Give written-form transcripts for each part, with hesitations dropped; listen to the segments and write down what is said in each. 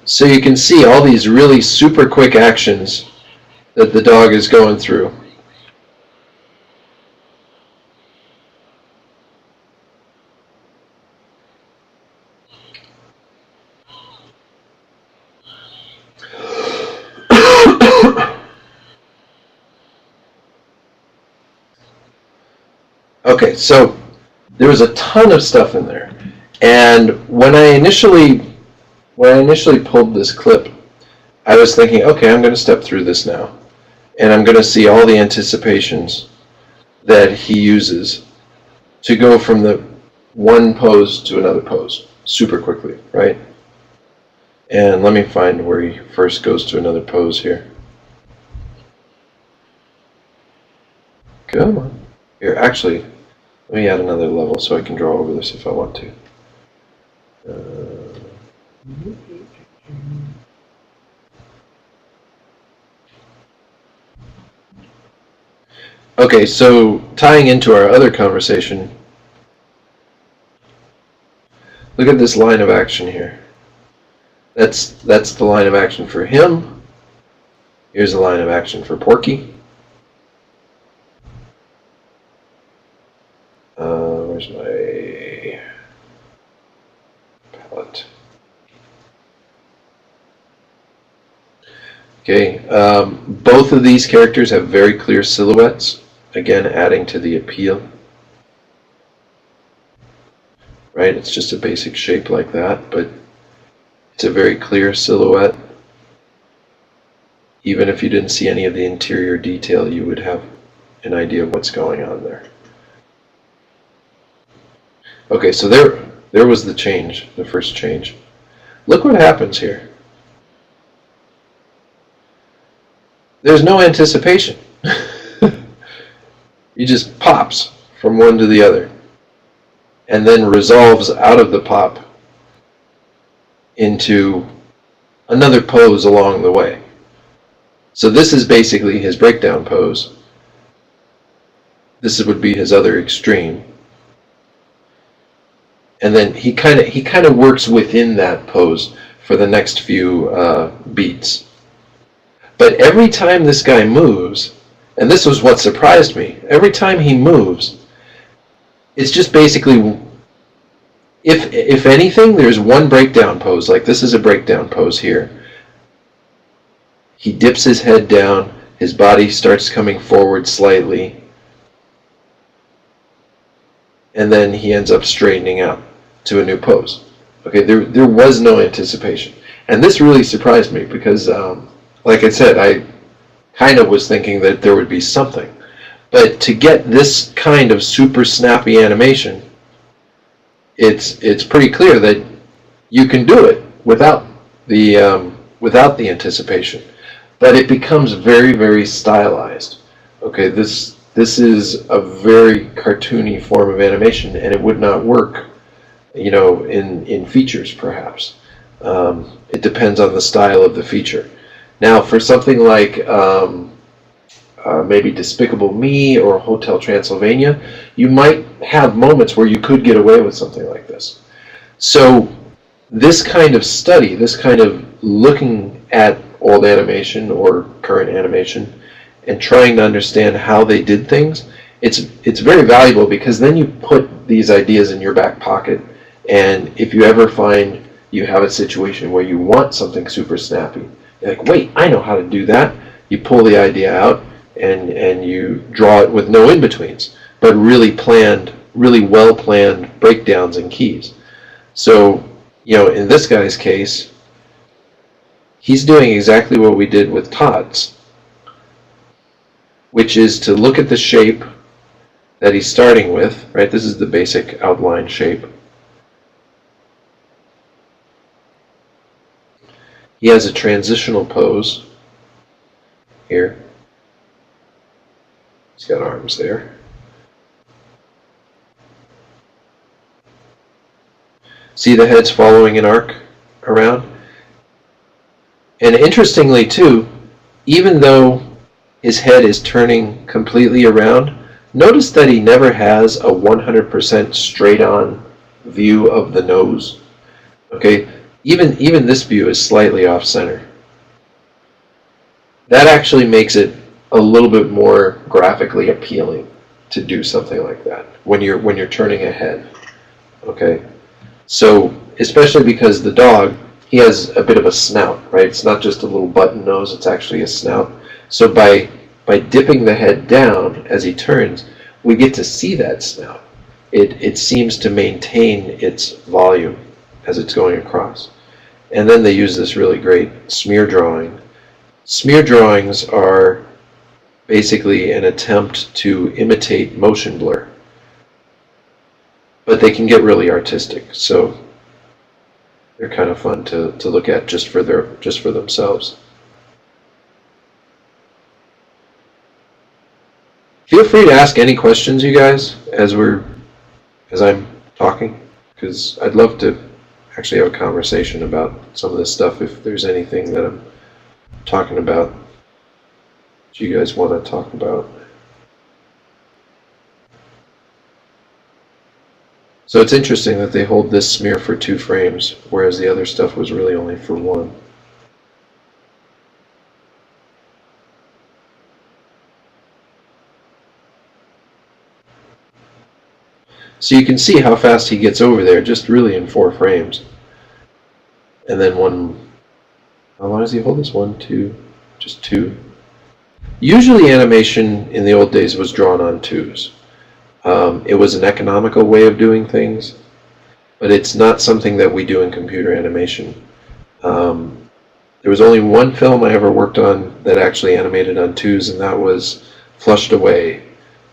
So you can see all these really super quick actions that the dog is going through. Okay, so there was a ton of stuff in there, and when I initially pulled this clip, I was thinking, okay, I'm going to step through this now, and I'm going to see all the anticipations that he uses to go from the one pose to another pose super quickly, right? And let me find where he first goes to another pose here. Come on. Here, actually, let me add another level so I can draw over this if I want to. Okay, so tying into our other conversation, look at this line of action here. That's the line of action for him. Here's the line of action for Porky. Where's my palette? Okay, both of these characters have very clear silhouettes, again adding to the appeal. Right, it's just a basic shape like that, but it's a very clear silhouette. Even if you didn't see any of the interior detail, you would have an idea of what's going on there. Okay, so there was the change, the first change. Look what happens here. There's no anticipation. He just pops from one to the other and then resolves out of the pop into another pose along the way. So this is basically his breakdown pose. This would be his other extreme. And then he kind of works within that pose for the next few beats. But every time this guy moves, and this was what surprised me, every time he moves, it's just basically, if anything, there's one breakdown pose, like this is a breakdown pose here. He dips his head down, his body starts coming forward slightly, and then he ends up straightening out to a new pose. Okay, there was no anticipation. And this really surprised me because, like I said, I kind of was thinking that there would be something. But to get this kind of super snappy animation, it's pretty clear that you can do it without the anticipation. But it becomes very, very stylized. Okay, this is a very cartoony form of animation, and it would not work, you know, in features perhaps. It depends on the style of the feature. Now, for something like maybe Despicable Me or Hotel Transylvania, you might have moments where you could get away with something like this. So this kind of study, this kind of looking at old animation or current animation and trying to understand how they did things, it's very valuable because then you put these ideas in your back pocket, and if you ever find you have a situation where you want something super snappy, you're like, wait, I know how to do that. You pull the idea out and you draw it with no in-betweens, but really well-planned breakdowns and keys. So, you know, in this guy's case, he's doing exactly what we did with Todd's, which is to look at the shape that he's starting with, right? This is the basic outline shape. He has a transitional pose here. He's got arms there. See the head's following an arc around? And interestingly too, even though his head is turning completely around, notice that he never has a 100% straight on view of the nose. Okay? even this view is slightly off center. That actually makes it a little bit more graphically appealing to do something like that when you're turning ahead. Okay, so especially because the dog, he has a bit of a snout, right? It's not just a little button nose, it's actually a snout. So by dipping the head down as he turns, we get to see that snout. It seems to maintain its volume as it's going across. And then they use this really great smear drawing. Smear drawings are basically an attempt to imitate motion blur, but they can get really artistic, so they're kind of fun to look at just for themselves. Feel free to ask any questions, you guys, as I'm talking, because I'd love to actually have a conversation about some of this stuff if there's anything that I'm talking about that you guys want to talk about. So it's interesting that they hold this smear for 2 frames, whereas the other stuff was really only for 1. So you can see how fast he gets over there, just really in 4 frames. And then how long does he hold this? 1, 2, just 2. Usually animation in the old days was drawn on 2s. It was an economical way of doing things, but it's not something that we do in computer animation. There was only one film I ever worked on that actually animated on 2s, and that was Flushed Away.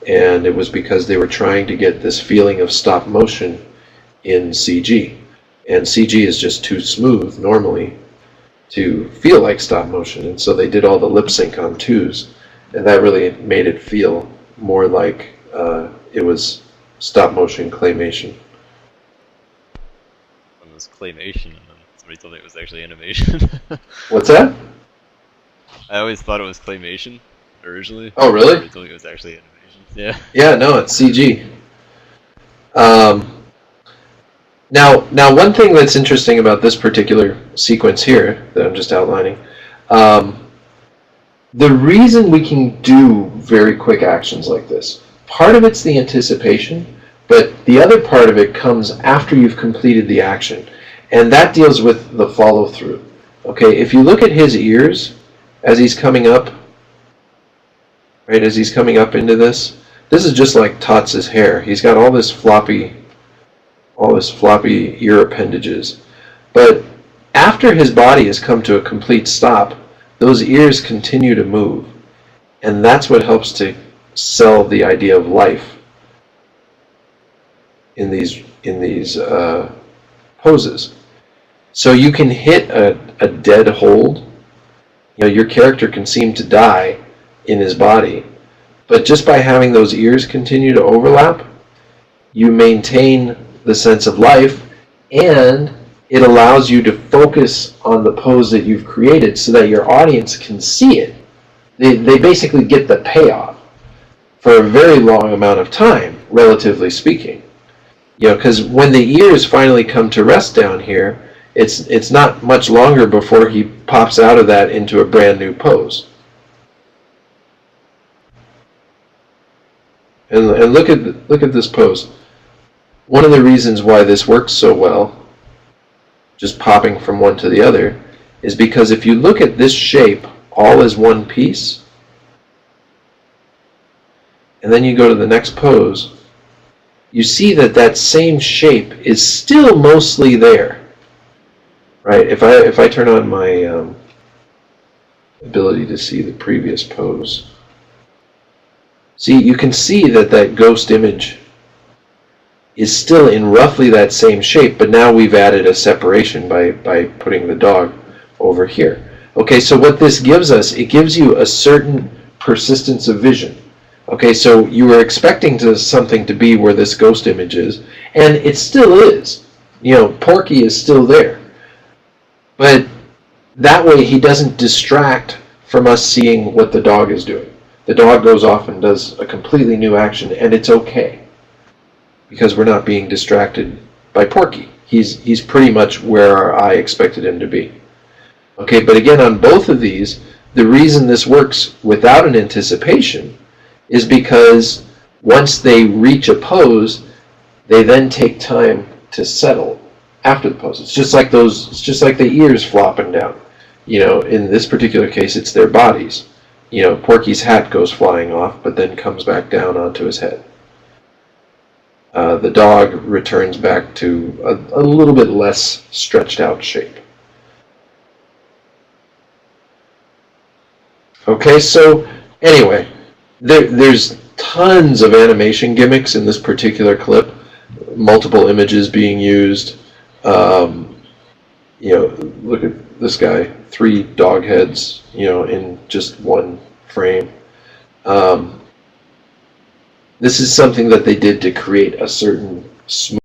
And it was because they were trying to get this feeling of stop motion in CG. And CG is just too smooth normally to feel like stop motion. And so they did all the lip sync on 2s. And that really made it feel more like it was stop motion claymation. It was claymation, and then somebody told me it was actually animation. What's that? I always thought it was claymation originally. Oh, really? Somebody told me it was actually animation. Yeah. Yeah, no, it's CG. Now, one thing that's interesting about this particular sequence here that I'm just outlining, the reason we can do very quick actions like this, part of it's the anticipation, but the other part of it comes after you've completed the action, and that deals with the follow-through. Okay, if you look at his ears as he's coming up, right, as he's coming up into this is just like Tots' hair. He's got all this floppy ear appendages. But after his body has come to a complete stop, those ears continue to move. And that's what helps to sell the idea of life in these poses. So you can hit a dead hold. You know, your character can seem to die in his body, but just by having those ears continue to overlap, you maintain the sense of life, and it allows you to focus on the pose that you've created so that your audience can see it. They basically get the payoff for a very long amount of time, relatively speaking. You know, because when the ears finally come to rest down here, it's not much longer before he pops out of that into a brand new pose. And look at this pose. One of the reasons why this works so well, just popping from one to the other, is because if you look at this shape all as one piece, and then you go to the next pose, you see that that same shape is still mostly there. Right? If I turn on my ability to see the previous pose, see, you can see that that ghost image is still in roughly that same shape, but now we've added a separation by putting the dog over here. Okay, so what this gives us, it gives you a certain persistence of vision. Okay, so you were expecting something to be where this ghost image is, and it still is. You know, Porky is still there. But that way he doesn't distract from us seeing what the dog is doing. The dog goes off and does a completely new action, and it's okay, because we're not being distracted by Porky. He's pretty much where our eye expected him to be. Okay, but again, on both of these, the reason this works without an anticipation is because once they reach a pose, they then take time to settle after the pose. It's just like the ears flopping down. In this particular case, it's their bodies. Porky's hat goes flying off, but then comes back down onto his head. The dog returns back to a little bit less stretched out shape. Okay, so anyway, there's tons of animation gimmicks in this particular clip. Multiple images being used. Look at this guy, 3 dog heads, in just one frame. This is something that they did to create a certain smooth